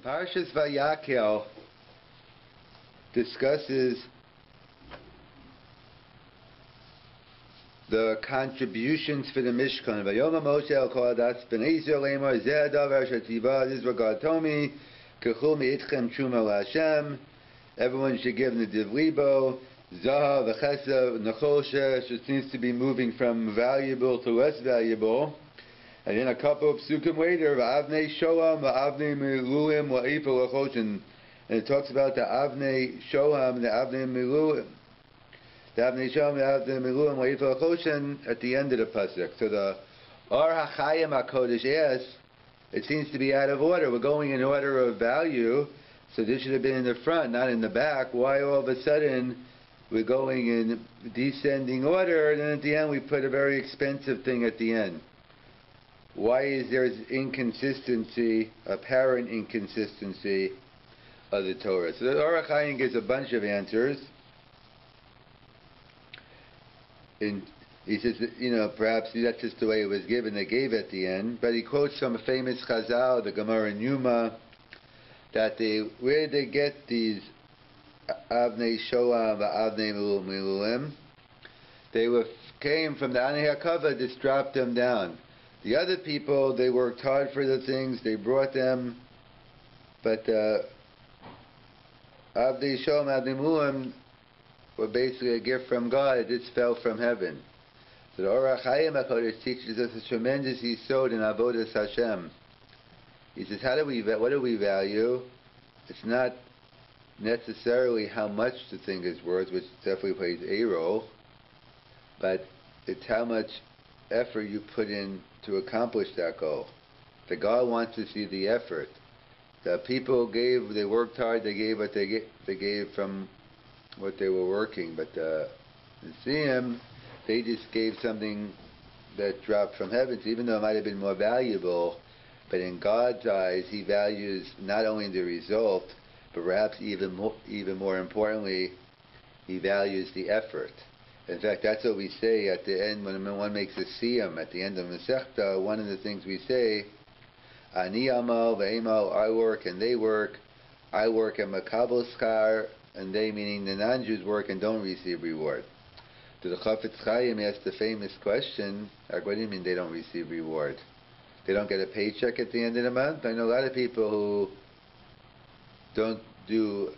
Parshas Vayakel discusses the contributions for the Mishkan. Vayoma Moshe el kol adas b'nei Yisrael lemor zeh hadavar asher tzivah this is what God told me. Kechul me'itchem truma LaHashem. Everyone should give nediv libo. Zahav v'chesed nechoshesh. It seems to be moving from valuable to less valuable. And then a couple of psukim later, v'avnei shoham v'avnei miluim v'efa l'choshen. And it talks about the avnei shoham and the avnei miluim. The avnei shoham, the avnei miluim v'efa l'choshen at the end of the pasuk. So the Or HaChayim HaKodesh asks, it seems to be out of order. We're going in order of value, so this should have been in the front, not in the back. Why all of a sudden we're going in descending order, and then at the end we put a very expensive thing at the end? Why is there inconsistency, apparent inconsistency of the Torah? So the Or HaChayim gives a bunch of answers. He says, perhaps that's just the way it was given. They gave at the end. But he quotes from a famous Chazal, the Gemara in Yuma, that where did they get these Avnei Shoam Avnei Miluim? They came from the Anei HaKavod, just dropped them down. The other people, they worked hard for the things, they brought them, but Avnei Shoam Avnei Miluim were basically a gift from God. It just fell from heaven. So the Or HaChayim HaKodesh teaches us a tremendous yisod in Avodas Hashem. He says, what do we value? It's not necessarily how much the thing is worth, which definitely plays a role, but it's how much effort you put in to accomplish that goal. The God wants to see the effort. The people they worked hard, they gave what they gave from what they were working, but the Siyam, they just gave something that dropped from heaven. So even though it might have been more valuable, but in God's eyes, He values not only the result, but perhaps even more importantly, He values the effort. In fact, that's what we say at the end when one makes a siyam at the end of Masechta. One of the things we say, Ani amal ve'emal, I work and they work. I work and makabel schar, and they, meaning the non-Jews, work and don't receive reward. To the Chafetz Chaim asked the famous question, what do you mean they don't receive reward? They don't get a paycheck at the end of the month? I know a lot of people who don't do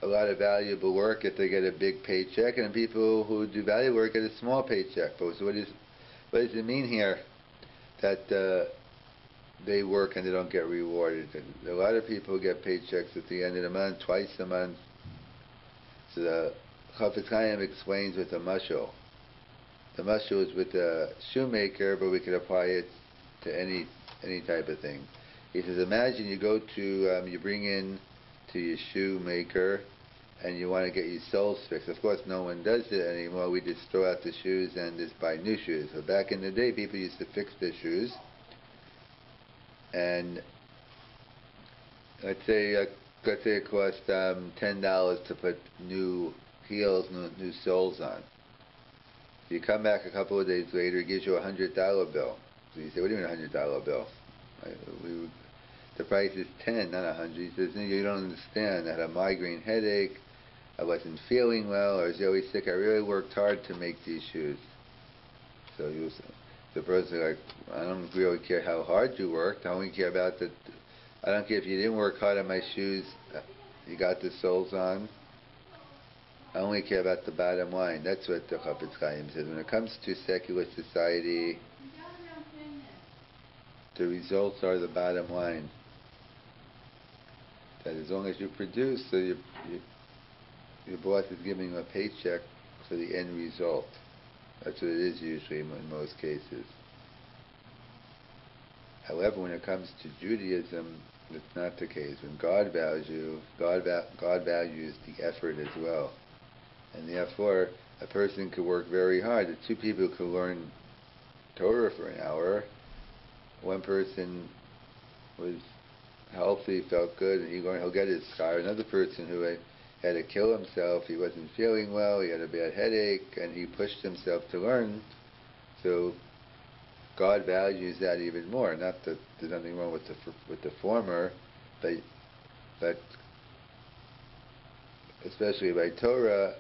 a lot of valuable work if they get a big paycheck, and people who do valuable work get a small paycheck. But so what does it mean here that they work and they don't get rewarded? And a lot of people get paychecks at the end of the month, twice a month. So the Chafetz Chaim explains with a mashal. The mashal is with a shoemaker, but we could apply it to any type of thing. He says, imagine you go to, you bring in to your shoemaker, and you want to get your soles fixed. Of course, no one does it anymore. We just throw out the shoes and just buy new shoes. So back in the day, people used to fix their shoes, and let's say it cost $10 to put new heels, new soles on. So you come back a couple of days later, he gives you a $100 bill. So you say, what do you mean $100 bill? The price is 10, not 100. He says, no, you don't understand. I had a migraine headache. I wasn't feeling well. I was always sick. I really worked hard to make these shoes. So the person like, I don't really care how hard you worked. I only care about the. I don't care if you didn't work hard on my shoes. You got the soles on. I only care about the bottom line. That's what the Chafetz Chaim says. When it comes to secular society, the results are the bottom line. That as long as you produce, so your boss is giving you a paycheck for the end result. That's what it is usually in most cases. However, when it comes to Judaism, that's not the case. When God values you, God values the effort as well. And therefore, a person could work very hard. The two people could learn Torah for an hour. One person was healthy, felt good, and he'll get his schar. Another person who had to kill himself, he wasn't feeling well, he had a bad headache, and he pushed himself to learn. So God values that even more. Not that there's nothing wrong with the former, but But especially by Torah,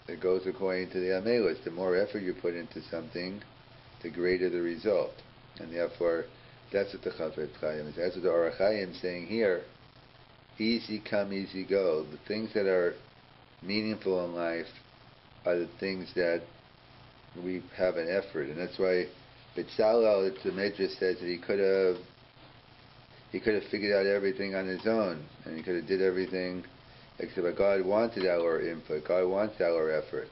it goes according to the Amelis. The more effort you put into something, the greater the result. And therefore, that's what the Chafetz Chaim is. That's what the Orach Chaim is saying here. Easy come, easy go. The things that are meaningful in life are the things that we have an effort. And that's why B'Tzalel, the Midrash says that he could have figured out everything on his own, and he could have did everything, except that God wanted our input. God wants our effort.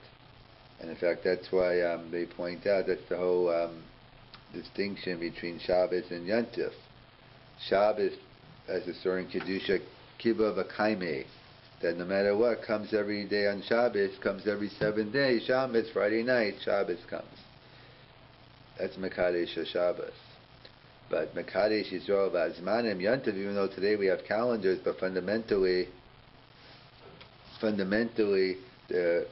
And in fact, that's why they point out that's the whole distinction between Shabbos and Yontif. Shabbos, as a story in Kedusha, Kibbutz V'Kaimei, that no matter what comes every day on Shabbos, comes every 7 days. Shabbos, Friday night, Shabbos comes. That's Mekadesh Shabbos. But Mekadesh Yisrael V'Azmanim Yontif, even though today we have calendars, but fundamentally the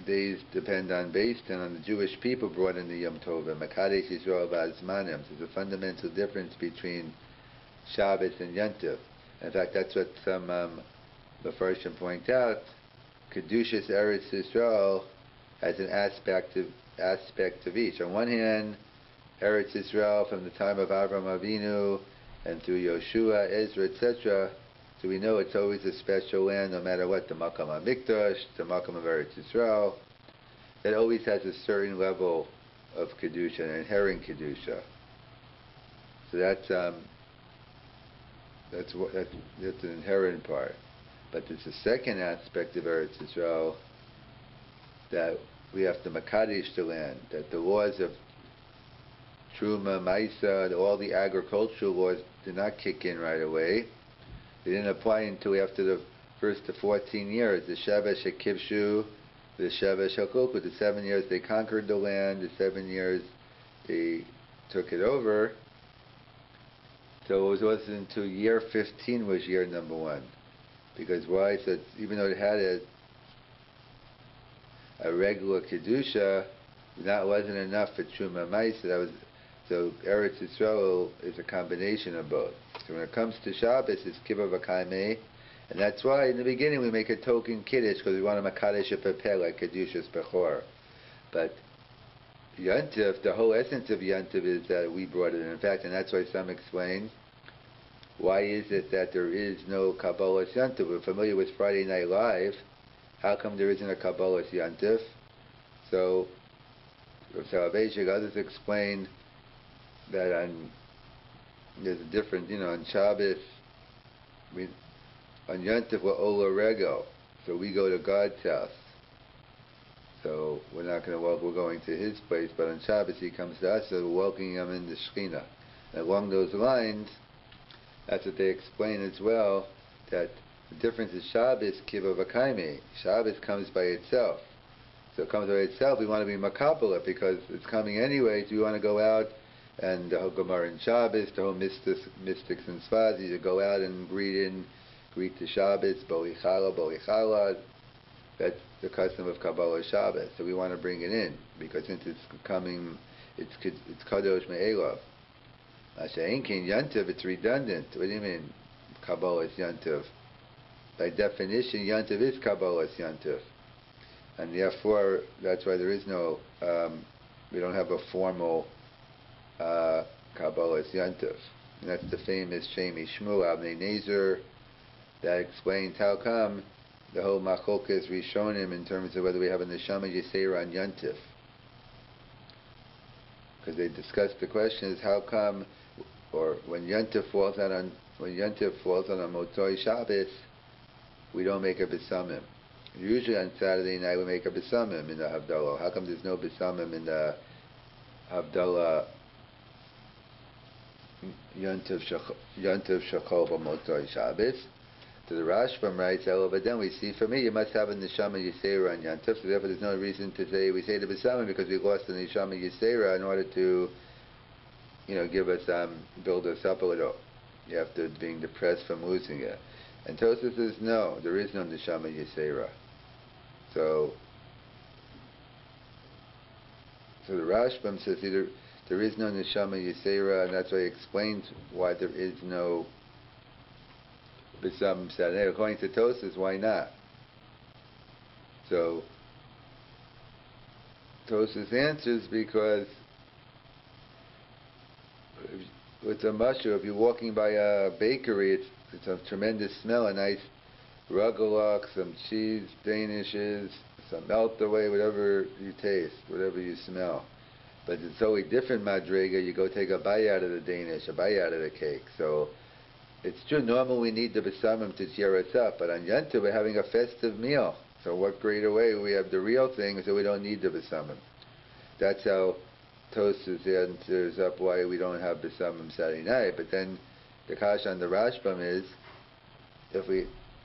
days depend on based on the Jewish people brought in the Yom Tov. Mekadesh Yisrael V'Azmanim. There's a fundamental difference between Shabbos and Yontif. In fact, that's what some Mefarshim point out. Kedushas Eretz Yisrael has an aspect of each. On one hand, Eretz Yisrael from the time of Avram Avinu and through Yoshua, Ezra, etc. So we know it's always a special land, no matter what, the Makam HaMikdash, the Makam of Eretz Yisrael. It always has a certain level of Kedusha, an inherent Kedusha. So that's an inherent part. But there's a second aspect of Eretz Yisrael that we have to Makadesh the land, that the laws of Truma, Maisa, all the agricultural laws did not kick in right away. They didn't apply until after the first to 14 years. The Shevesh HaKivshu, the Shevesh HaKoku, the 7 years they conquered the land, the 7 years they took it over. So it wasn't until year 15 was year number 1. Because why? So even though it had a regular Kedusha, that wasn't enough for Truma Maisa. So Eretz Yisrael is a combination of both. So when it comes to Shabbos, it's Kibbutz V'Kaimei, and that's why in the beginning we make a token Kiddush, because we want to Makadesh Pepeh, like Kedushas Bechor. But Yontif, the whole essence of Yontif is that we brought it in. In fact, and that's why some explain, why is it that there is no Kabbalas Yontif? We're familiar with Friday Night Live. How come there isn't a Kabbalas Yontif? So Selevan, others explain that there's a difference, on Shabbos, on Yontif we're Ola Rego, so we go to God's house. So we're not going to walk, we're going to His place, but on Shabbos He comes to us, so we're welcoming Him in the Shekhinah. And along those lines, that's what they explain as well, that the difference is Shabbos, Kibbutz V'Kaimei. Shabbos comes by itself. So it comes by itself, we want to be Makabbalah, because it's coming anyway, so we want to go out. And the whole Gemara in Shabbos, the whole mystics and Sfazis, to go out and greet the Shabbos, Boichala. That's the custom of Kabbalah Shabbos. So we want to bring it in, because since it's coming, it's Kadosh Me'elav. Masha'inkin Yontif, it's redundant. What do you mean, Kabbalah is Yontif? By definition, Yontif is Kabbalah Yontif. And therefore, that's why there is no, we don't have a formal Kabbalas Yontif. And that's the famous Shemi Shmu Avnei Nezer that explains how come the whole Machlokas Rishonim in terms of whether we have a Neshama Yisera on Yontif. Because they discussed the question is how come, or when Yontif falls on a Motzoi Shabbos, we don't make a Besamim. Usually on Saturday night we make a Besamim in the Havdalah. How come there's no Besamim in the Havdalah Yontif Shachol B'Motzoi Shabbos? So the Rashbam writes, but then we see, for me, you must have a Neshama Yisera on Yontif, so therefore there's no reason to say, we say the Besamim because we lost the Neshama Yisera in order to, give us, build us up a little, after being depressed from losing it. And Tosafos says, no, there is no Neshama Yisera. So the Rashbam says either there is no Neshama Yisera, and that's why he explains why there is no B'samim Saturday. According to Tosas, why not? So Tosas answers because with a mushroom, if you're walking by a bakery, it's a tremendous smell, a nice rugelach, some cheese, danishes, some melt away, whatever you taste, whatever you smell. But it's totally different madriga. You go take a bite out of the Danish, a bite out of the cake. So it's true, normally we need the besamim to cheer us up, but on Yontif we're having a festive meal. So what greater way we have the real thing, so we don't need the besamim. That's how Tosas answers up why we don't have besamim Saturday night. But then the kash on the Rashbam is,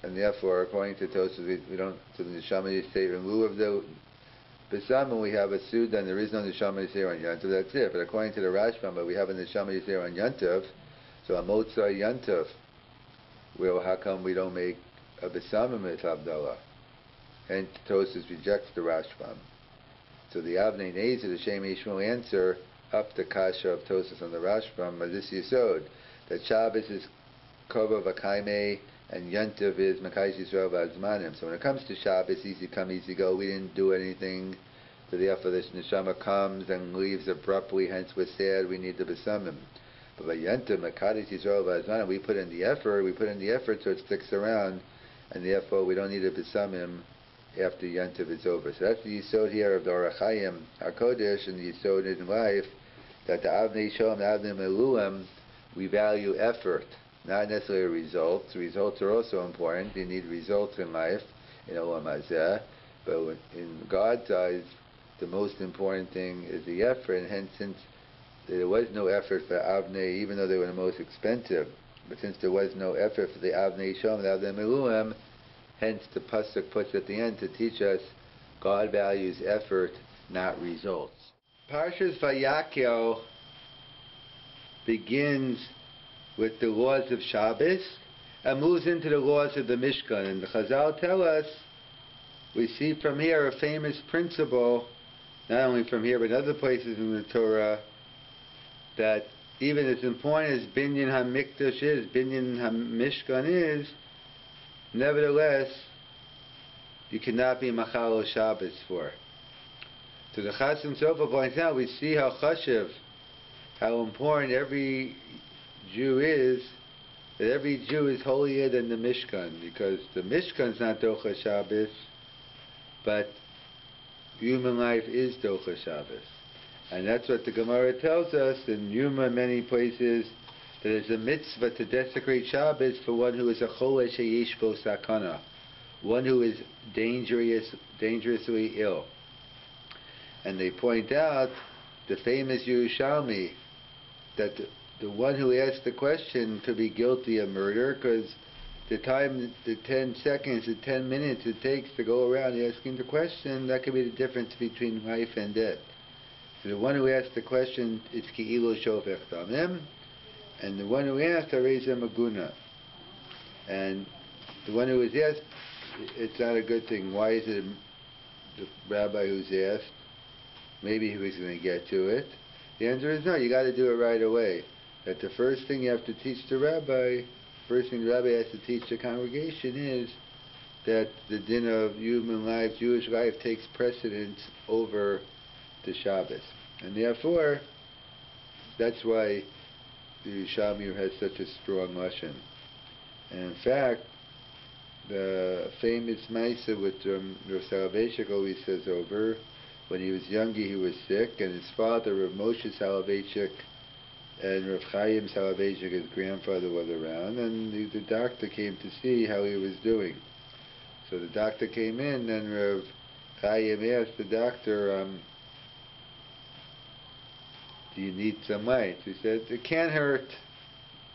and therefore according to Tosas we don't, so the Nishma-s say in lieu of the besamim we have a suda, and there is no Nishma-s on Yontif. That's it. But according to the Rashbam, we have a Nishma-s on Yontif. So a Motzai Yontif, well, how come we don't make a besamim with Havdalah? And Tosas rejects the Rashbam. So the Avnei Nezer, the Shem Yishmael answer up the kasha of Tosas on the Rashbam of this Yisod, that Shabbos is Kova V'Kaimei and Yontif is Mekayis Yisrael V'Azmanim. So when it comes to Shabbos, easy come, easy go, we didn't do anything. So therefore the Neshama comes and leaves abruptly, hence we're sad, we need the besamim. But by Yontif, Mekayis Yisrael V'Azmanim, we put in the effort so it sticks around, and therefore we don't need a besamim after Yontif is over. So that's the Yisod here of the Orach Chaim HaKodesh, and the Yisod in life, that the Avnei Shalom, the Avnei Meluim, we value effort, not necessarily results. Results are also important. You need results in life, in Olam Hazeh, but in God's eyes, the most important thing is the effort, and hence since there was no effort for Avnei, even though they were the most expensive, but since there was no effort for the Avnei Shalom, the Avnei Meluim, hence the pasuk puts at the end to teach us God values effort, not results. Parshas Vayakel begins with the laws of Shabbos and moves into the laws of the Mishkan. And the Chazal tell us, we see from here a famous principle, not only from here but other places in the Torah, that even as important as Binyan HaMikdash is, Binyan HaMishkan is, nevertheless, you cannot be Machal Shabbos for. So the Chasam Sofer points out, we see how chashiv, how important every Jew is, that every Jew is holier than the Mishkan, because the Mishkan is not Docha Shabbos, but human life is Docha Shabbos. And that's what the Gemara tells us in Yuma, many places, that it's a mitzvah to desecrate Shabbos for one who is a chole sheyesh bo sakana, one who is dangerously ill. And they point out, the famous Yerushalmi, that the one who asked the question could be guilty of murder, because the 10 seconds, the 10 minutes it takes to go around asking the question, that could be the difference between life and death. So the one who asked the question, it's ki'ilu shofech damim, and the one who asked, Areza Maguna. And the one who was asked, it's not a good thing. Why is it the rabbi who's asked? Maybe he was going to get to it. The answer is no, you got to do it right away. That the first thing you have to teach the rabbi, first thing the rabbi has to teach the congregation is that the din of human life, Jewish life, takes precedence over the Shabbos. And therefore, that's why the Yerushalmi has such a strong lashon. And in fact, the famous Maisa with Rav Soloveitchik always says over, when he was younger he was sick, and his father, Rav Moshe Soloveitchik, and Rav Chaim Soloveitchik, his grandfather, was around, and the doctor came to see how he was doing. So the doctor came in, and Rav Chaim asked the doctor, do you need some light? He said, it can't hurt.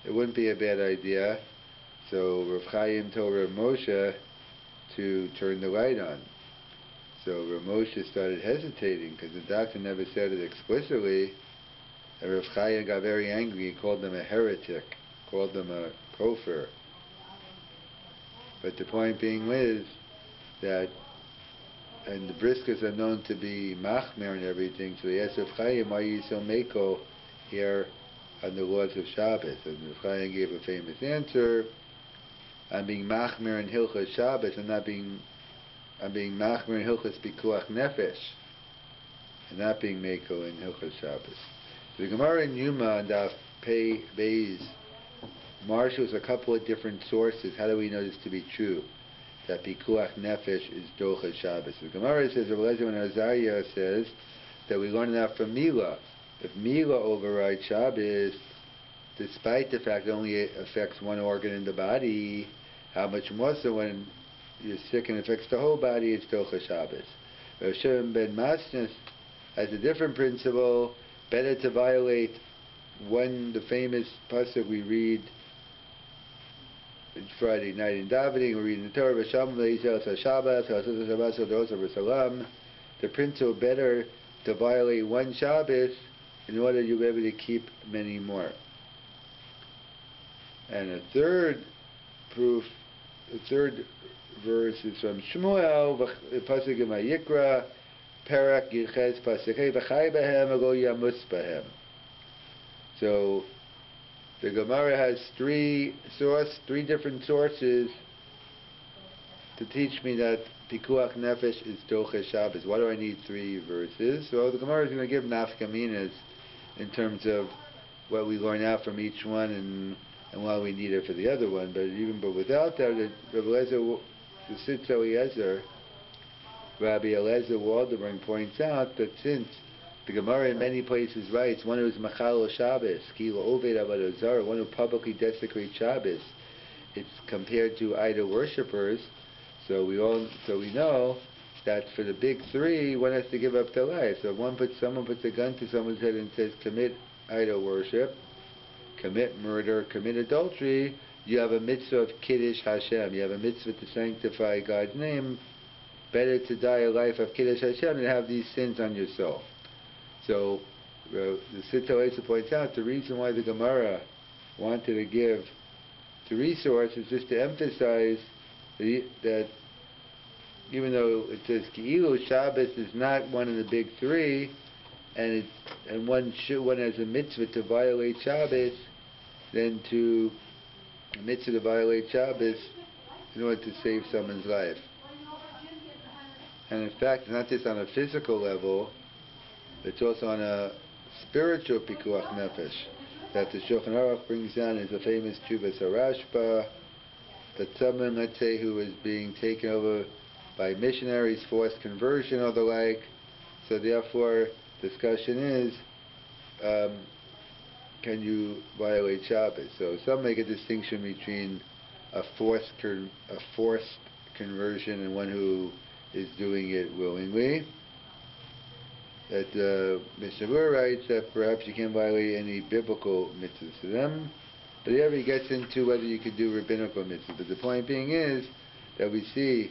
It wouldn't be a bad idea. So Rav Chaim told Rav Moshe to turn the light on. So Rav Moshe started hesitating because the doctor never said it explicitly. And Rav Chaim got very angry. He called them a heretic, called them a kofar. But the point being is that, and the briskers are known to be machmer and everything, so they asked Rav Chaim, why are you so meko here on the laws of Shabbos? And Rav Chaim gave a famous answer, I'm being machmir in Hilchos Shabbos. I'm being machmir in Hilchos Pikuach Nefesh, and not being meko in Hilchos Shabbos. The Gemara in Yuma and Daf Pei Beis marshals a couple of different sources. How do we know this to be true? That Pikuach Nefesh is Dochas Shabbos. The Gemara says, Rabbi Eliezer ben Azariah says that we learn that from Mila. If Mila overrides Shabbos, despite the fact it only affects one organ in the body, how much more so when you're sick and affects the whole body, it's Dochas Shabbos. Rav Shimon ben Masnes has a different principle. Better to violate the famous pasuk we read Friday night in davening, we read in the Torah, the principle better to violate one Shabbos in order you'll be able to keep many more. And a third proof, the third verse is from Shmuel, pasuk in Vayikra, Perak Yiches Pasukei V'chai Behem Ego Yamus Behem. So the Gemara has three different sources to teach me that Pikuach Nefesh is Dochas Shabbos. Why do I need three verses? So the Gemara is going to give nafkaminas in terms of what we learn out from each one and why we need it for the other one. But without that, Rabbi Eliezer, the Sitz Eliezer, Rabbi Eliezer Waldebring points out that since the Gemara in many places writes one who's Machal Shabbos, Kilo Oved Avodah Zarah, one who publicly desecrates Shabbos, it's compared to idol worshippers. So we know that for the big three, one has to give up their life. So if someone puts a gun to someone's head and says, commit idol worship, commit murder, commit adultery, you have a mitzvah of Kiddush Hashem. You have a mitzvah to sanctify God's name. Better to die a life of Kiddush Hashem than have these sins on your soul. So the Sitz Eliezer points out the reason why the Gemara wanted to give three sources is to emphasize that even though it says Ki'ilu, Shabbos is not one of the big three, and one has a mitzvah to violate Shabbos, then a mitzvah to violate Shabbos in order to save someone's life. And in fact, not just on a physical level, it's also on a spiritual Pikuach Nefesh. That the Shulchan Aruch brings down is a famous Tshuvas HaRashba, that someone, let's say, who is being taken over by missionaries, forced conversion or the like, so therefore discussion is, can you violate Shabbos? So some make a distinction between a forced conversion and one who is doing it willingly. That Mishnah writes that perhaps you can't violate any biblical mitzvahs to them, but here he gets into whether you could do rabbinical mitzvahs. But the point being is that we see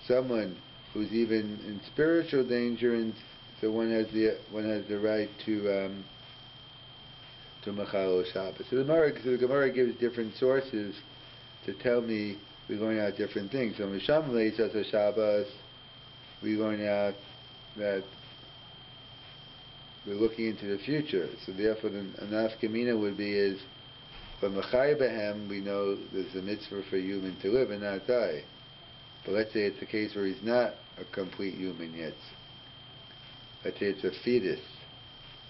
someone who's even in spiritual danger, and so one has the right to Machal Shabbos. So the Gemara gives different sources to tell me we learn out different things. So Misham Leisas Shabbos, we learn out that we're looking into the future. So therefore the nafkamina would be is from Machai Behem we know there's a mitzvah for a human to live and not die. But let's say it's a case where he's not a complete human yet. Let's say it's a fetus.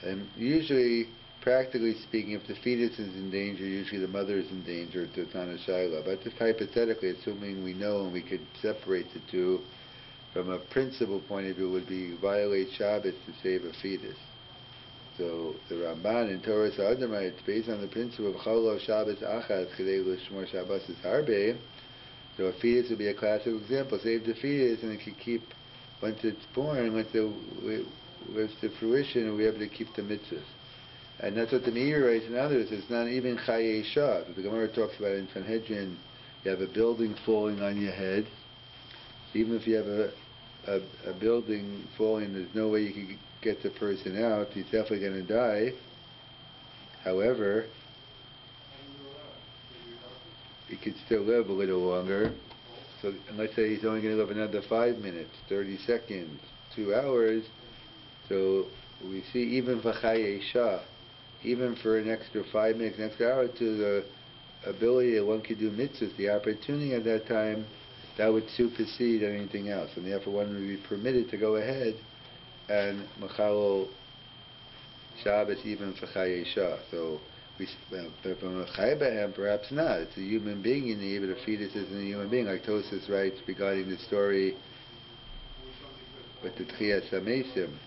And usually, practically speaking, if the fetus is in danger, usually the mother is in danger to Tana Shaila. But just hypothetically, assuming we know and we could separate the two, from a principal point of view would be violate Shabbos to save a fetus. So the Ramban in Torah Sa'adim writes, based on the principle of Cholav Shabbos Achaz Kedei L'Shmor Shabbos is Harbe, so a fetus would be a classic example. Save the fetus and it could keep, once it's born, once it lives to fruition, we'll be able to keep the mitzvahs. And that's what the Meir writes and others. It's not even Chayei Shah. The Gemara talks about it in Sanhedrin. You have a building falling on your head. Even if you have a building falling, there's no way you can get the person out. He's definitely going to die. However, he could still live a little longer. So, and let's say he's only going to live another 5 minutes, 30 seconds, 2 hours. So we see even for Chayei Shah, even for an extra 5 minutes, an extra hour to ability that one could do mitzvahs, the opportunity at that time, that would supersede anything else, and therefore one would be permitted to go ahead and mechalel Shabbos even for Chayei. So, but from perhaps not. It's a human being you need, but a fetus isn't a human being. Like Tosas writes regarding the story with the Tchias HaMesim,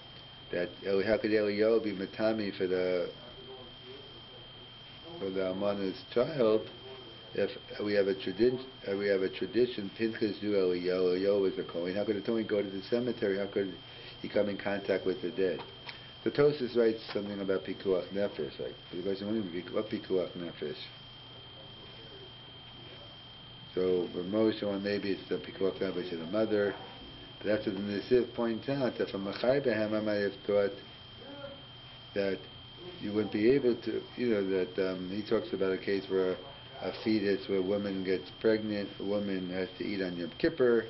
that how could Eliyahu be matami for the Almana's child if we have a tradition? Pinchas knew Eliyahu was a Kohen. How could it only go to the cemetery? How could he come in contact with the dead? The Tosas writes something about pikuach nefesh, like the question, what pikuach nefesh? So for Moshe, or maybe it's the pikuach nefesh of the mother. But that's what the Nesiv points out, that from a chai behem, I might have thought that you wouldn't be able to, that he talks about a case where a fetus, where a woman gets pregnant, a woman has to eat on Yom Kippur.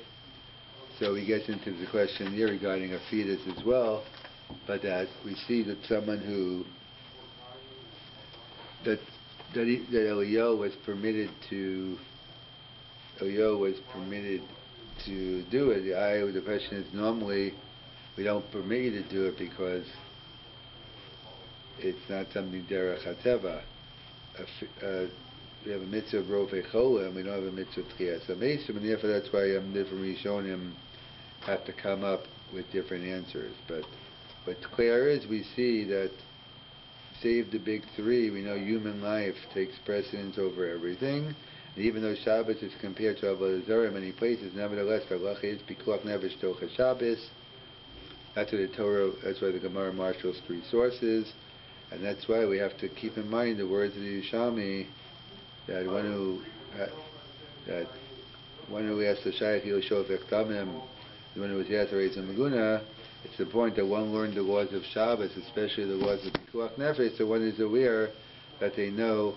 So he gets into the question here regarding a fetus as well. But that we see that someone who that Eliyahu was permitted to do it. The question is, normally we don't permit you to do it because it's not something derech hateva. We have a mitzvah of rovei chola, and we don't have a mitzvah of tchias hamesim, and therefore that's why different rishonim have to come up with different answers. But clear is, we see that, save the big three, we know human life takes precedence over everything. And even though Shabbos is compared to Avodah Zarah in many places, nevertheless, the halacha is pikuach nefesh tocha Shabbos. That's what the Torah. That's why the Gemara marshals three sources, and that's why we have to keep in mind the words of the Yerushalmi, that one who asked the Shaykh Yosho Vektamim, the one who was asked to raise a Maguna. It's the point that one learned the laws of Shabbos, especially the laws of Pikuach Nefesh, so one is aware that they know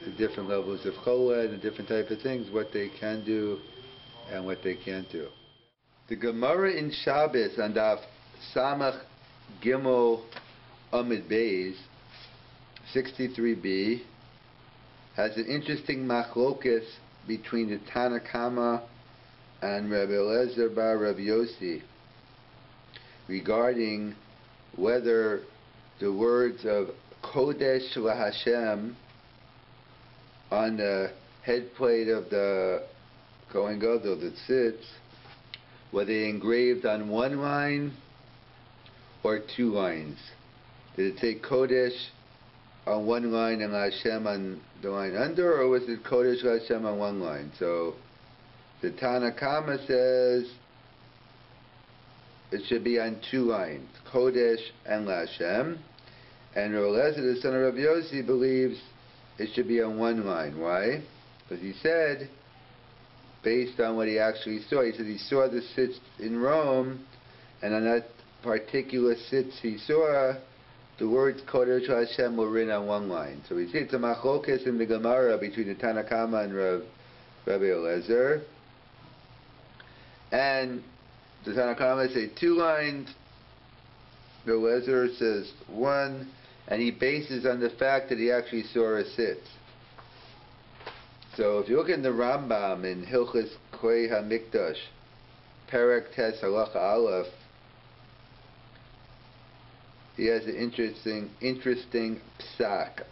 the different levels of Chola and the different type of things, what they can do and what they can't do. The Gemara in Shabbos on Daf Samach Gimel Amid Beis 63b has an interesting machlokas between the Tana Kama and Rabbi Eliezer bar Rabbi Yossi regarding whether the words of Chodesh LaHashem on the head plate of the Kohen Gadol that sits, were they engraved on one line or two lines? Did it say Kodesh on one line and LaHashem on the line under, or was it Kodesh LaHashem on one line? So the Tana Kama says it should be on two lines, Chodesh and LaHashem. And Rabbi Eliezer, the son of Rabbi Yossi, believes it should be on one line. Why? Because he said, based on what he actually saw, he said he saw the sitz in Rome, and on that particular sitz he saw, the words Chodesh LaHashem were written on one line. So we see it's a machlokes in the Gemara between the Tana Kama and Rabbi Eliezer. And the Tana Kama say two lines, Rabbi Eliezer says one, and he bases on the fact that he actually saw a sitz. So if you look in the Rambam in Hilchos Koy HaMikdash, Perek Tes Halacha Aleph, he has an interesting psak.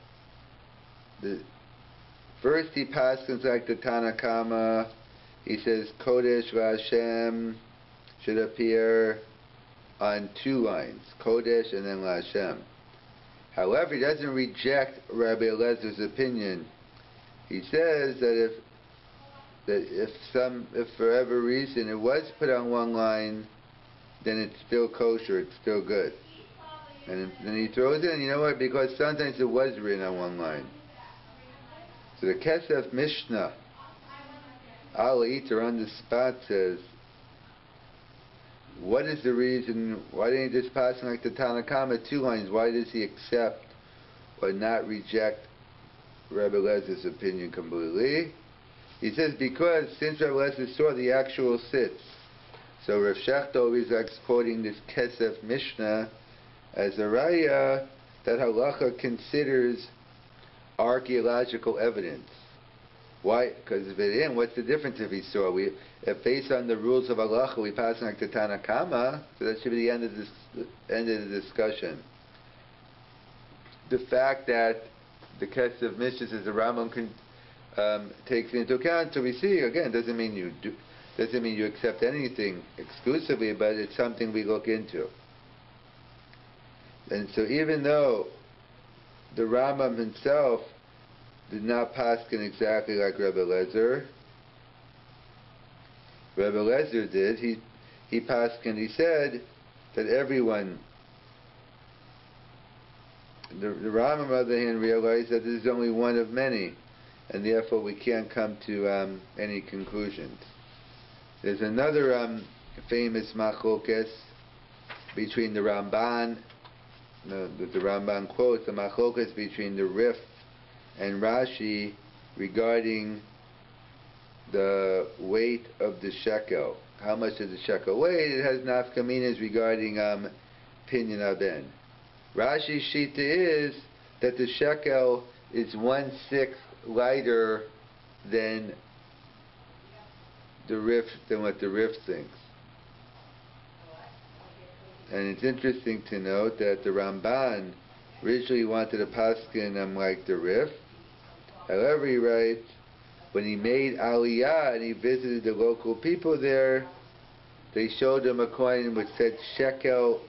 First he passes like the Tana Kama. He says Kodesh LaHashem should appear on two lines, Kodesh and then LaHashem. However, he doesn't reject Rabbi Eliezer's opinion. He says that if for whatever reason it was put on one line, then it's still kosher, it's still good. And then he throws in, you know what, because sometimes it was written on one line. So the Kesef Mishnah, Al Eater on the spot says, what is the reason, why didn't he just pass like the Tana Kama, two lines? Why does he accept or not reject Rabbi Eliezer opinion completely? He says because since Rabbi Eliezer saw the actual sitz, so Rav Shechter always likes quoting this Kesef Mishnah as a raya that halacha considers archaeological evidence. Why? Because if it didn't, what's the difference if he saw? If based on the rules of halacha we pass like the Tanakama, so that should be the end of the discussion. The fact that the case of Mishas is the Rambam takes into account, so we see again, doesn't mean you accept anything exclusively, but it's something we look into. And so even though the Rambam himself did not paskin exactly like Rebbe Lezer, Rebbe Lezer did. He paskin. He said that everyone. The Rambam, on the other hand, realized that this is only one of many, and therefore we can't come to any conclusions. There's another famous machlokes between the Ramban. The Ramban quotes the machlokes between the Rif and Rashi regarding the weight of the shekel. How much does the shekel weigh? It has nafkaminas regarding pinyan aben. Rashi's shita is that the shekel is 1/6 lighter than what the Rif thinks. And it's interesting to note that the Ramban originally wanted a paskin like the Rif. However, he writes, when he made Aliyah and he visited the local people there, they showed him a coin which said shekel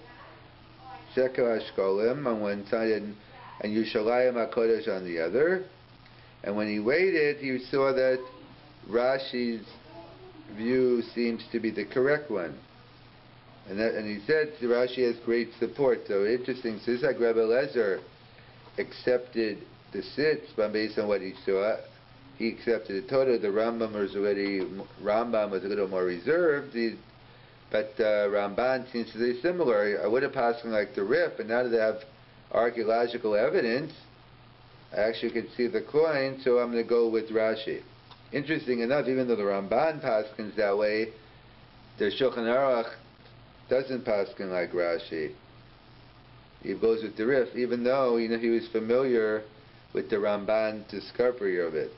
ashkolim on one side and Yushalayim HaKodesh on the other. And when he weighed it, he saw that Rashi's view seems to be the correct one. And he said Rashi has great support. So interesting. So this is like Rebbe Lezer accepted the sitz, but based on what he saw, he accepted the total. The Rambam was a little more reserved. But Ramban seems to be similar. I would have passed like the Rif, and now that they have archaeological evidence, I actually can see the coin, so I'm going to go with Rashi. Interesting enough, even though the Ramban paskins that way, the Shulchan Aruch doesn't paskin like Rashi. He goes with the Rif, even though he was familiar with the Ramban discovery of it.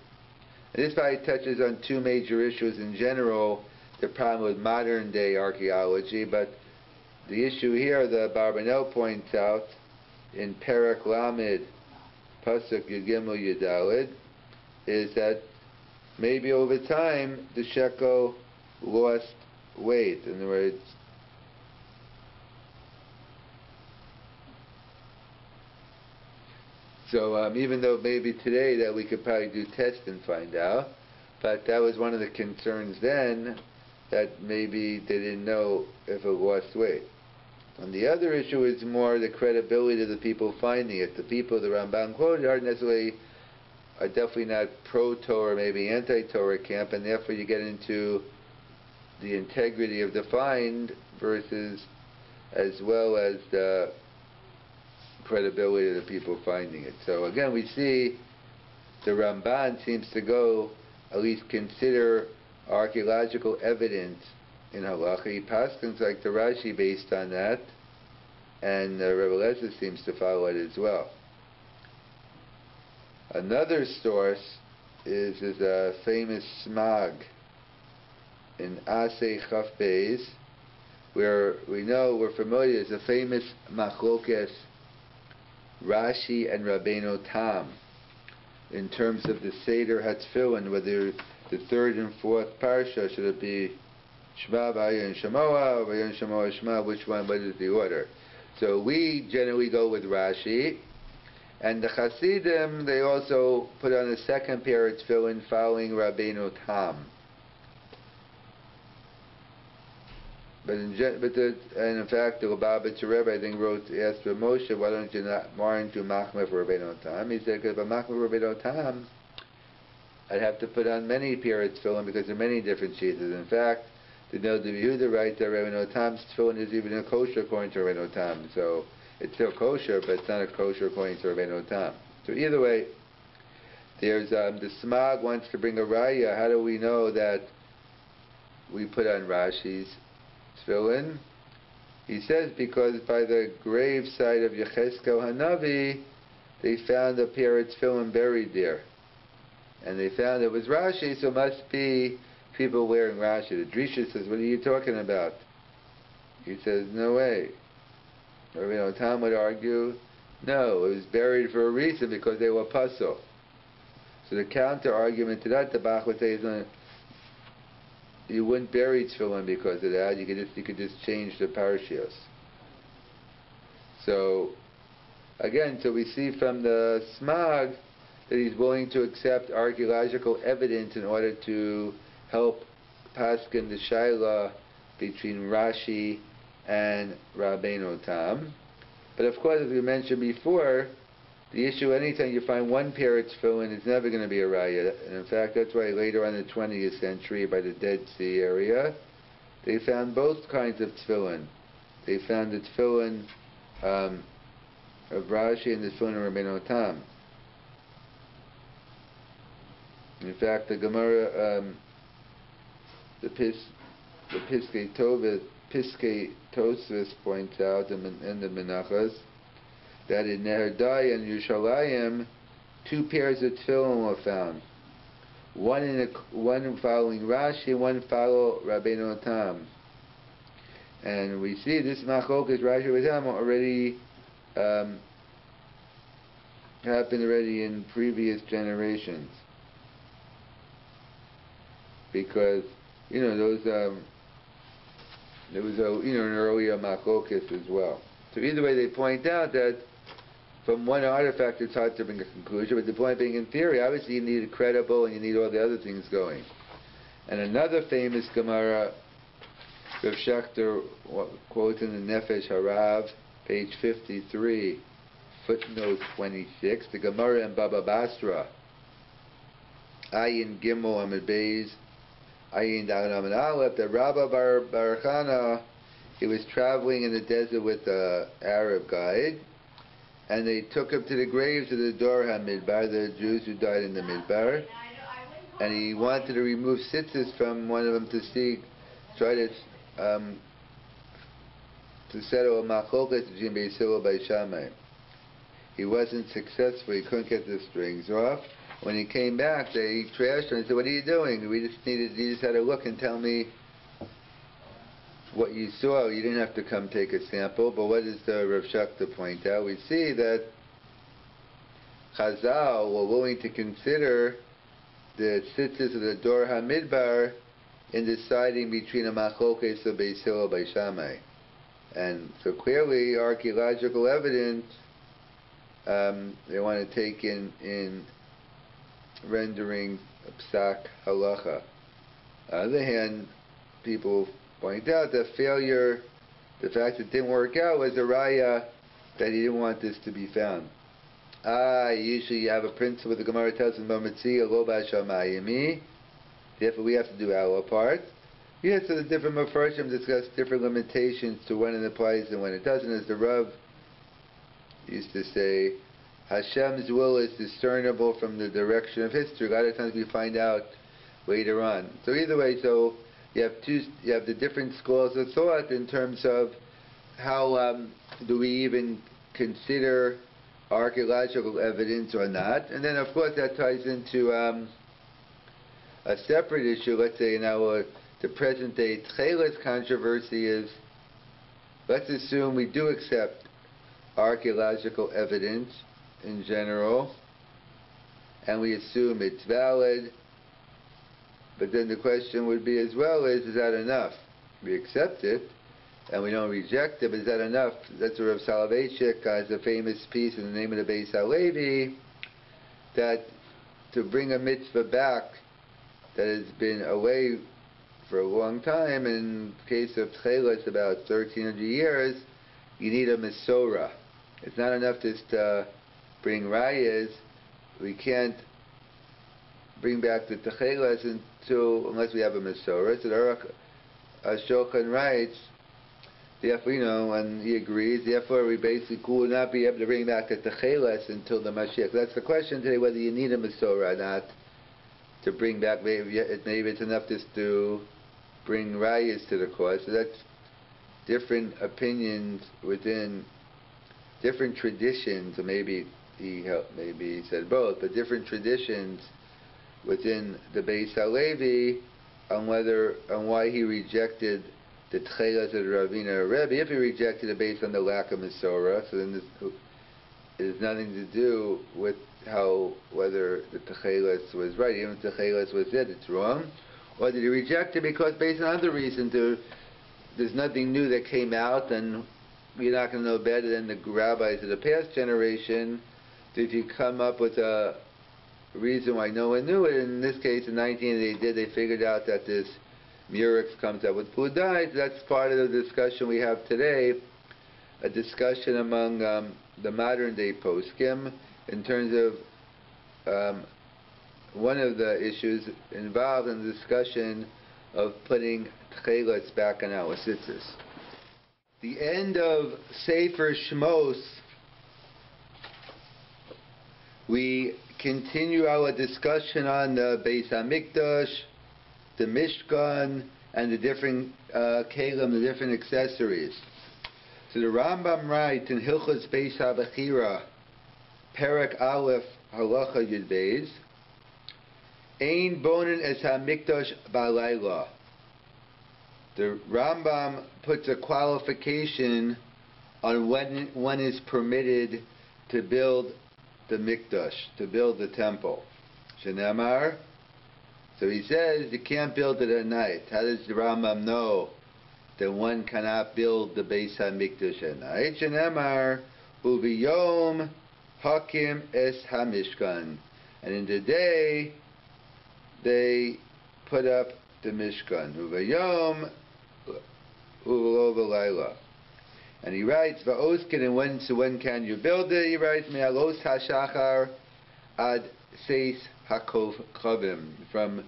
And this probably touches on two major issues in general, the problem with modern day archaeology, but the issue here, the Barbanel points out in Perek Lamed, Pasuk Yud Gimel Yud Daled, is that maybe over time the shekel lost weight. In other words, so even though maybe today that we could probably do tests and find out, but that was one of the concerns then, that maybe they didn't know if it lost weight. And the other issue is more the credibility of the people finding it. The people the Ramban quoted are definitely not pro-Torah, maybe anti-Torah camp, and therefore you get into the integrity of the find versus as well as the credibility of the people finding it. So again, we see the Ramban seems to go, at least consider archaeological evidence in halacha. He paskins like the Rashi based on that, and Rebbe Lezer seems to follow it as well. Another source is a famous smag in Asay Chaf Beis, where we're familiar. It's a famous machlokes Rashi and Rabbeinu Tam in terms of the Seder HaTefillin, whether the third and fourth parsha should it be Shema Vayakel Shemoah, Vayakel Shemoah Shema, which one? What is the order? So we generally go with Rashi, and the Hasidim they also put on a second pair of tefillin following Rabbeinu Tam. But in fact, the Lubavitcher Rebbe I think asked Moshe, why don't you machmir for Rabbeinu Tam? He said, because if I machmir for Rabbeinu Tam, I'd have to put on many periods tefillin because there are many different sheets. In fact, the Yehuda writes that Rabbeinu Tam's tefillin is even a kosher according to Rabbeinu Tam. So it's still kosher, but it's not a kosher according to Rabbeinu Tam. So either way, there's the Smag wants to bring a raya. How do we know that we put on Rashi's tefillin? He says because by the graveside of Yechezkel Hanavi, they found a pair of tefillin buried there. And they found it was Rashi, so it must be people wearing Rashi. The Drisha says, what are you talking about? He says, no way. Or, Tom would argue, no, it was buried for a reason, because they were puzzle. So the counter argument to that, the Bach would say, you wouldn't bury tefillin because of that. You could just change the parshas. So again, so we see from the Smag that he's willing to accept archaeological evidence in order to help paskin the shaila between Rashi and Rabbeinu Tam. But of course, as we mentioned before, the issue, anytime you find one pair of tefillin, it's never going to be a raya. And in fact, that's why later on in the 20th century, by the Dead Sea area, they found both kinds of tefillin. They found the tefillin of Rashi and the tefillin of Rabbeinu Tam. In fact, the Gemara, the Piskei Tosfos points out in the Menachos that in Neherdai and Yerushalayim, 2 pairs of tefillin were found. One following Rashi and one follow Rabbeinu Tam. And we see this machlokas Rashi and Tam already happened already in previous generations. Because, those there was an earlier machlokas as well. So either way, they point out that from one artifact it's hard to bring a conclusion, but the point being, in theory, obviously you need it credible and you need all the other things going. And another famous Gemara, Rav Shechter quotes in the Nefesh Harav, page 53, footnote 26, the Gemara in Baba Basra, Ayin Gimel Amid Beis, Ayin Dagan Amid Aleph, that Rabbi Bar Chana, he was traveling in the desert with an Arab guide, and they took him to the graves of the Dor HaMidbar, the Jews who died in the Midbar, and he wanted to remove tzitzis from one of them to try to settle a machlokas between Beis Hillel and Beis Shammai. He wasn't successful, he couldn't get the strings off. When he came back, they trashed him and said, what are you doing? You just had to look and tell me what you saw. You didn't have to come take a sample. But what does the Rav Shechter point out? We see that Chazal were willing to consider the tzitzis of the Dor HaMidbar in deciding between a machlokas of Beis Hillel and Beis Shammai. And so clearly, archaeological evidence they want to take in rendering psak halacha. On the other hand, people point out that the fact it didn't work out, was a raya that he didn't want this to be found. Usually you have a principle the Gemara tells in Bamitzia, lo b'ashamayimi. Therefore we have to do our part. Yes, so the different Mefarshim discuss different limitations to when it applies and when it doesn't. As the Rav used to say, Hashem's will is discernible from the direction of history. A lot of times we find out later on. So either way, so you have the different schools of thought in terms of how do we even consider archaeological evidence or not. And then of course that ties into a separate issue. Let's say now the present day Tcheles controversy is, let's assume we do accept archaeological evidence in general, and we assume it's valid, but then the question would be as well, is that enough? We accept it, and we don't reject it, but is that enough? That's where Rav Soloveitchik has a famous piece in the name of the Beis Halevi, that to bring a mitzvah back that has been away for a long time, in the case of Tcheles about 1,300 years, you need a Mesorah. It's not enough just to bring rayas. We can't bring back the Tcheles unless we have a Mesorah. So the Shulchan writes, therefore, and he agrees, therefore we basically will not be able to bring back the Tcheles until the Mashiach. That's the question today, whether you need a Mesorah or not to bring back. Maybe it's enough just to bring rayas to the cause. So that's different opinions within different traditions, or maybe he said both, but different traditions within the Beis HaLevi on why he rejected the Tchelas of the Ravina Rebbe. If he rejected it based on the lack of Masorah, so then it has nothing to do with whether the Tchelas was right. Even if the Tchelas was it's wrong. Or did he reject it because based on other reasons, there's nothing new that came out, and you're not going to know better than the rabbis of the past generation. So if you come up with a reason why no one knew it, in this case, in 1980 they figured out that this Murex comes up with Perkudei. That's part of the discussion we have today, a discussion among the modern day poskim in terms of one of the issues involved in the discussion of putting tchelas back on our tzitzis. The end of Sefer SHMOS, we continue our discussion on the Beis HaMikdash, the Mishkan, and the different kelim, the different accessories. So the Rambam writes in Hilchos Beis HaBechira, Perek Aleph, Halacha Yud Beis, Ein bonen es HaMikdash b'alayla. The Rambam puts a qualification on when one is permitted to build the Mikdash, to build the temple. Shenamar. So he says you can't build it at night. How does the Rambam know that one cannot build the Beis HaMikdash at night? Shenamar, Ubiyom Hakim es HaMishkan. And in the day, they put up the Mishkan. Uvayom Ulo v'layla. And he writes, Va'oskin, and when can you build it? He writes, Me'alos ha'shachar ad seis ha'kovim, from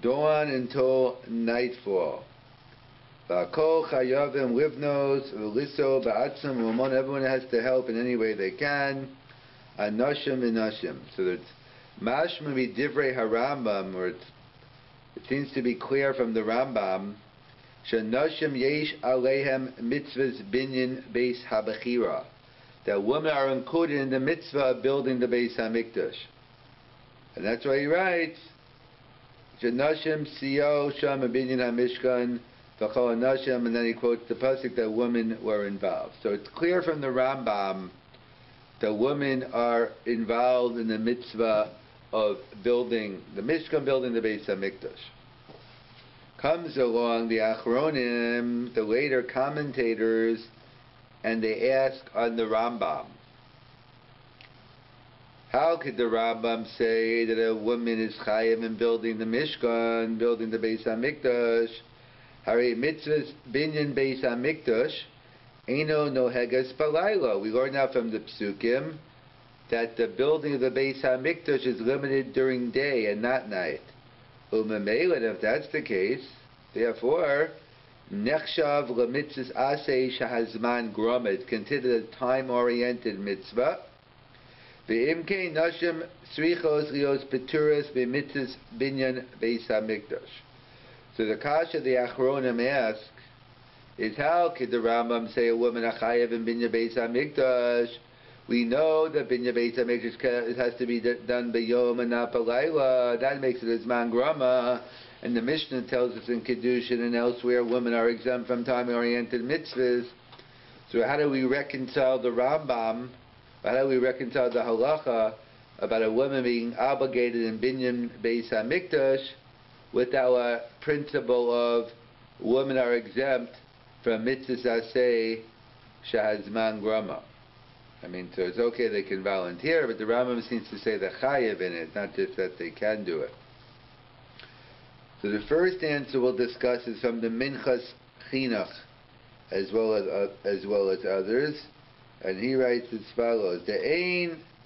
dawn until nightfall. Va'kol chayavim livnos v'liso ba'atzim v'mon, everyone has to help in any way they can. Anashim v'nashim. So that mashma midivrei harambam, or it seems to be clear from the Rambam, Shanashim yesh alehem mitzvahs binyan beis habechira, that women are included in the mitzvah of building the Beis HaMikdash. And that's why he writes, Shanashim siyo sham binyan hamishkan v'chol anashim, and then he quotes the pasuk that women were involved. So it's clear from the Rambam that women are involved in the mitzvah of building the Mishkan, building the Beis HaMikdash. Comes along the Achronim, the later commentators, and they ask on the Rambam, how could the Rambam say that a woman is chayav in building the Mishkan, building the Beis HaMikdash? Hare mitzvahs binyan Beis HaMikdash, eino nohegas balayla. We learn now from the Psukim that the building of the Beis HaMikdash is limited during day and not night. Umemeilet, if that's the case, therefore, nechshav lemitzvahs aseh shahazman gromad, considered a time-oriented mitzvah. Ve'imkei nashim srichos lios peturas b'mitzvahs binyan Beis HaMikdash. So the kasha the Achronim ask is, how could the Rambam say a woman achayev in binyan Beis HaMikdash? We know that binyan Beis HaMikdash has to be done b'yom and not b'layla. That makes it as man grama. And the Mishnah tells us in Kedushin and elsewhere, women are exempt from time-oriented mitzvahs. So how do we reconcile the Rambam? How do we reconcile the halacha about a woman being obligated in binyan Beis HaMikdash with our principle of women are exempt from mitzvahs aseh shehazman grama? I mean, so it's okay they can volunteer, but the Rambam seems to say the chayev in it, not just that they can do it. So the first answer we'll discuss is from the Minchas Chinuch, as well as others, and he writes as follows: the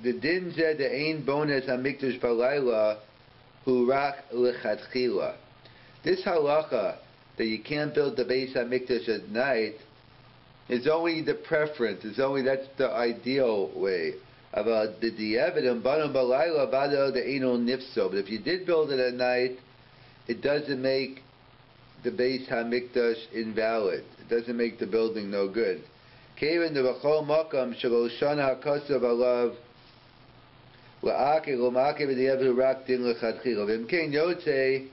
din zeh the ein bones hamikdash balayla hu rak lechatchila. This halacha that you can't build the Beis HaMikdash at night is only the preference. That's the ideal way. About the di'evid banu balayla bado the eino nifso. But if you did build it at night, it doesn't make the Beis HaMikdash invalid. It doesn't make the building no good. Kevin the b'chol makam shelo shana hakasav alav La'ake lo ma'ake v'di'ev rak din l'chadchilo. V'imkein yotze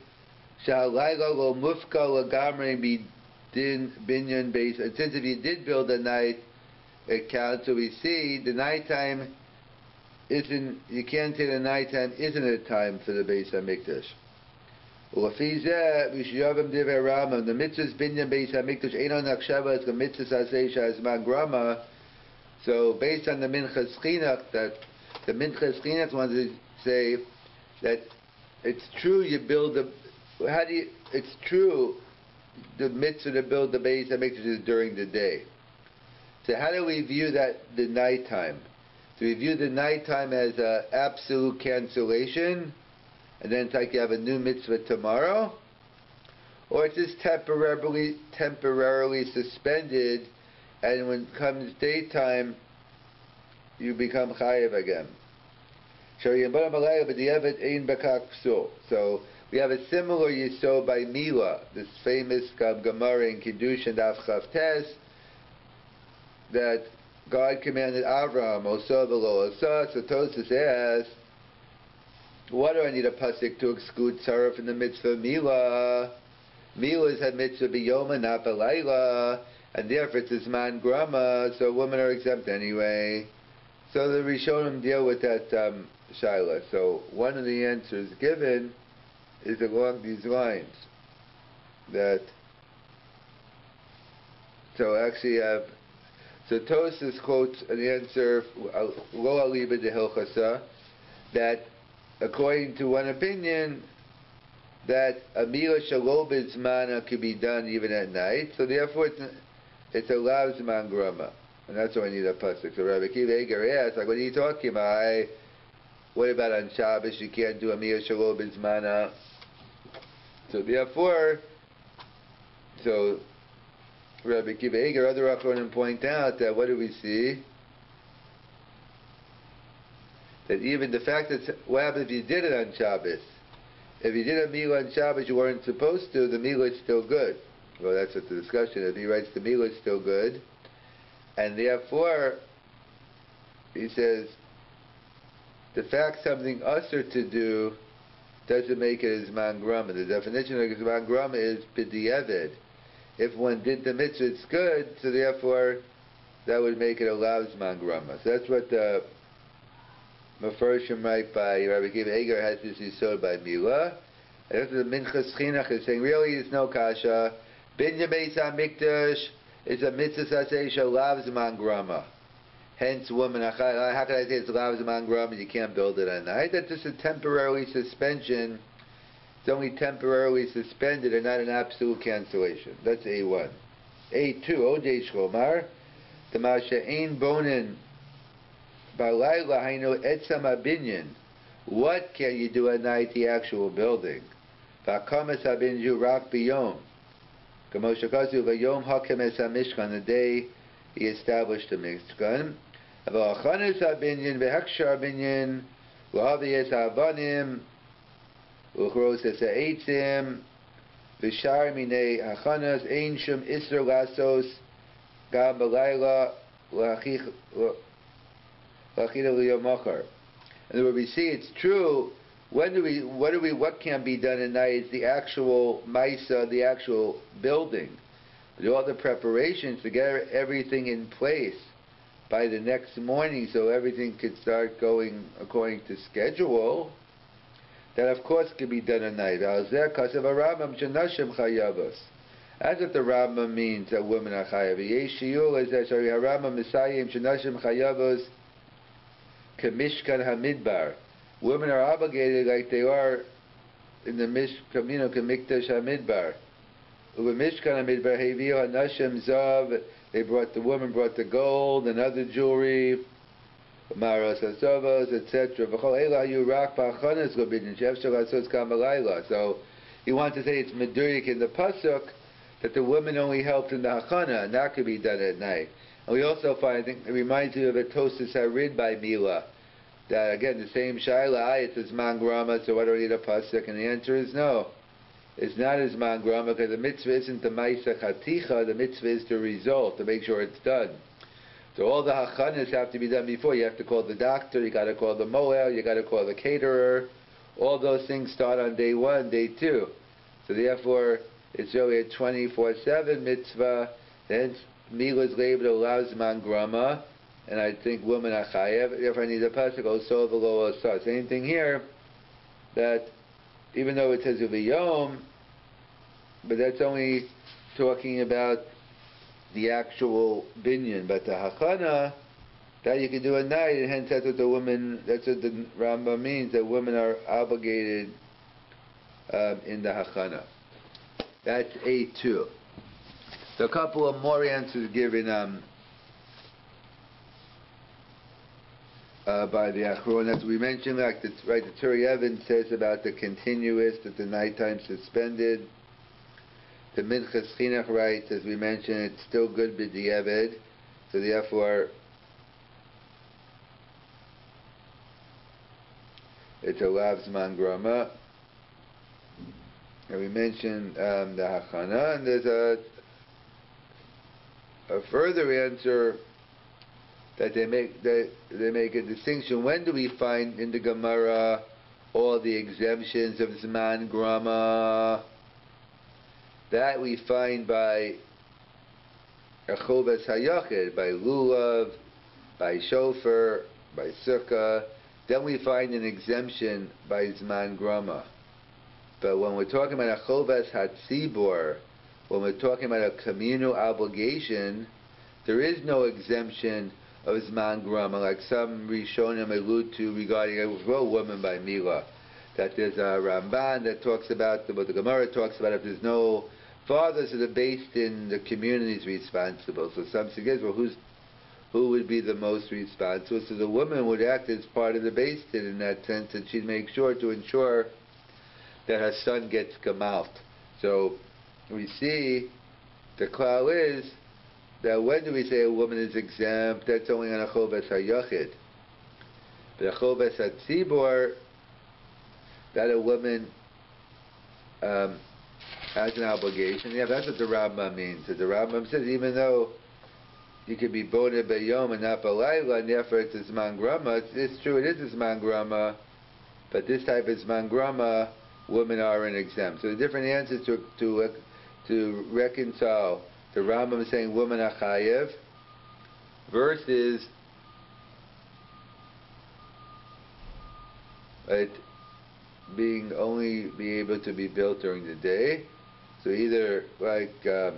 sha'halayla lo mufka l'gamrei b'din binyan beis. And since if you did build at night, it counts. So we see the nighttime isn't, you can't say the nighttime isn't a time for the Beis HaMikdash. U'lefi zeh v'shiyavim divrei Rambam, the mitzvahs binyan Beis HaMikdash eino nachshava as the mitzvahs aseh sha'azman grama. So based on the Minchas Chinuch, that the Minchas Chinuch wants to say that it's true you build it's true the mitzvah to build the Beis HaMikdash is during the day. So how do we view that, the nighttime? Do we view the nighttime as an absolute cancellation, and then it's like you have a new mitzvah tomorrow? Or it's just temporarily suspended, and when it comes daytime, you become chayiv again. So we have a similar yisod by Mila, this famous Gemara in Kiddushin Daf Chavtes, that God commanded Avraham, Osa v'lo Osa. So Tosfos asks, what do I need a pasuk to exclude tzara from the mitzvah Mila? Mila's had mitzvah b'yoma, not b'layla, and therefore it's a zman grama, so women are exempt anyway. So the Rishonim deal with that shaila. So one of the answers given is along these lines, that so actually have. So Tosfos quotes an answer, Lo Aliba de Hilchasa, that according to one opinion, that a Mila Shalo Bizmana could be done even at night, so therefore it's a Lav Zman Grama. And that's why I need a pasuk. So Rabbi Kiva Eger asks, like, what are you talking about? What about on Shabbos? You can't do a Mila Shalo Bizmana. So therefore, Rabbi Kiva Eger, other Achronim point out that what do we see? That even the fact that, what happens if you did it on Shabbos? If you did a Mila on Shabbos you weren't supposed to, the Mila is still good. Well, that's what the discussion is. He writes the Mila is still good. And therefore, he says, the fact something usher to do doesn't make it as Zman Grama. The definition of Zman Grama is B'di'evid. If one did the mitzvah, it's good, so therefore that would make it a lav zman grama. So that's what the Mefarshim write by Rabbi Kiva Eger has this yisod by Mila. And that's what the Minchas Chinuch is saying. Really, it's no kasha. Binyan Beis HaMikdash is a mitzvah saseh shel lav zman grama. Hence, woman, how can I say it's lav zman grama? You can't build it at night. That's just a temporary suspension. It's only temporarily suspended and not an absolute cancellation. That's A1. A2, Odei Shlomar, Tamasha Ein Bonin, Balayla Haino Etzam Abinyan. What can you do at night, the actual building? Vakamas Abinju Rak Biyom. Kamoshakazu Vayom Hakem Es HaMishkan, the day he established the Mishkan. Avachanis Abinyan, Vehekshar Abinyan, Lahavi Es Avanim, Uchros es ha'etzim, v'shar minei hachanas, ein shum isra lasos, gam b'layla, l'achida l'yomachar. And where we see it's true, what can be done at night is the actual maisa, the actual building. But all the preparations to get everything in place by the next morning so everything could start going according to schedule. That of course can be done at night. As if the Rambam means that women are chayav. Yesh shiur is that Rambam Misayim shenashim chayavos kemishkan hamidbar. Women are obligated like they are in the kemikdash hamidbar. Uve mishkan hamidbar heviyo hanashim zav. The woman brought the gold and other jewelry. Maros Asovos, etc. So he wants to say it's Medurik in the Pasuk that the women only helped in the Hachana, and that could be done at night. And we also find, I think it reminds you of a Tosfos Harid by Mila, that again the same Shaila, it's as Zman Grama, so why do I need a Pasuk? And the answer is no. It's not as Zman Grama because the mitzvah isn't the Maisa Chaticha, the mitzvah is the result, to make sure it's done. So all the hachanas have to be done before. You have to call the doctor, you got to call the moel, you got to call the caterer. All those things start on day 1, day 2. So therefore, it's really a 24/7 mitzvah. Hence, milas label allows man grama, and I think woman achayev. If I need a pasuk, also v'lo osah. Same thing here. That even though it says uviyom, but that's only talking about the actual binyan. But the hachana, that you can do at night, and hence that's what the woman. That's what the Rambam means. That women are obligated in the hachana. That's A2. So a couple of more answers given by the Achron. As we mentioned, like the Turi Evans says about the continuous, that the nighttime suspended. The Minchas Chinuch writes, as we mentioned, it's still good b'diavad. So therefore, it's a lav zman grama. And we mentioned the hachana, and there's a further answer that they make a distinction. When do we find in the Gemara all the exemptions of zman grama? That we find by Chodesh hayachid, by lulav, by shofar, by sukkah. Then we find an exemption by zman grama. But when we're talking about a chodesh hatzibor, when we're talking about a communal obligation, there is no exemption of zman grama, like some Rishonim allude to regarding a woman by Mila. That there's a Ramban that talks about, what the Gemara talks about, if there's no fathers that are based in the community is responsible. So some suggest, well, who would be the most responsible? So the woman would act as part of the Beis Din in that sense, and she'd make sure to ensure that her son gets gemalt. So we see the klal is that when do we say a woman is exempt? That's only on a chodesh hayachid. But a chodesh hatzibor, that a woman has an obligation. Yeah, that's what the Rambam means. So the Rambam says even though you could be boned b'yom and not b'layla, and therefore it's a zman grama, it's true, it is a zman grama, but this type of zman grama, women are exempt. So the different answers to reconcile the Rambam saying woman achayev versus it being only be able to be built during the day. So either like the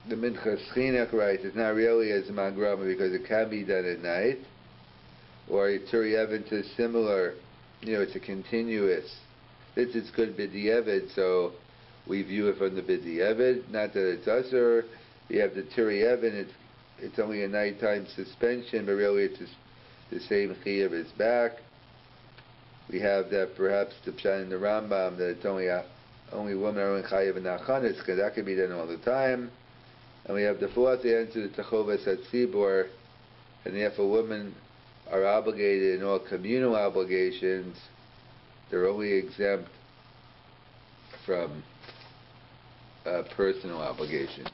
Minchas Chinuch writes, it's not really a zman grama because it can be done at night, or Turi Evans is similar. It's a continuous. This is good b'diavad, so we view it from the b'diavad. Not that it's usher. You have the Turi Evans. It's only a nighttime suspension, but really it's the same chiyuv as back. We have that perhaps the pshat in the Rambam that it's only women are in chayiv and achanis, because that can be done all the time. And we have the fourth answer, the chodesh hatzibor, and therefore women are obligated in all communal obligations. They're only exempt from personal obligations.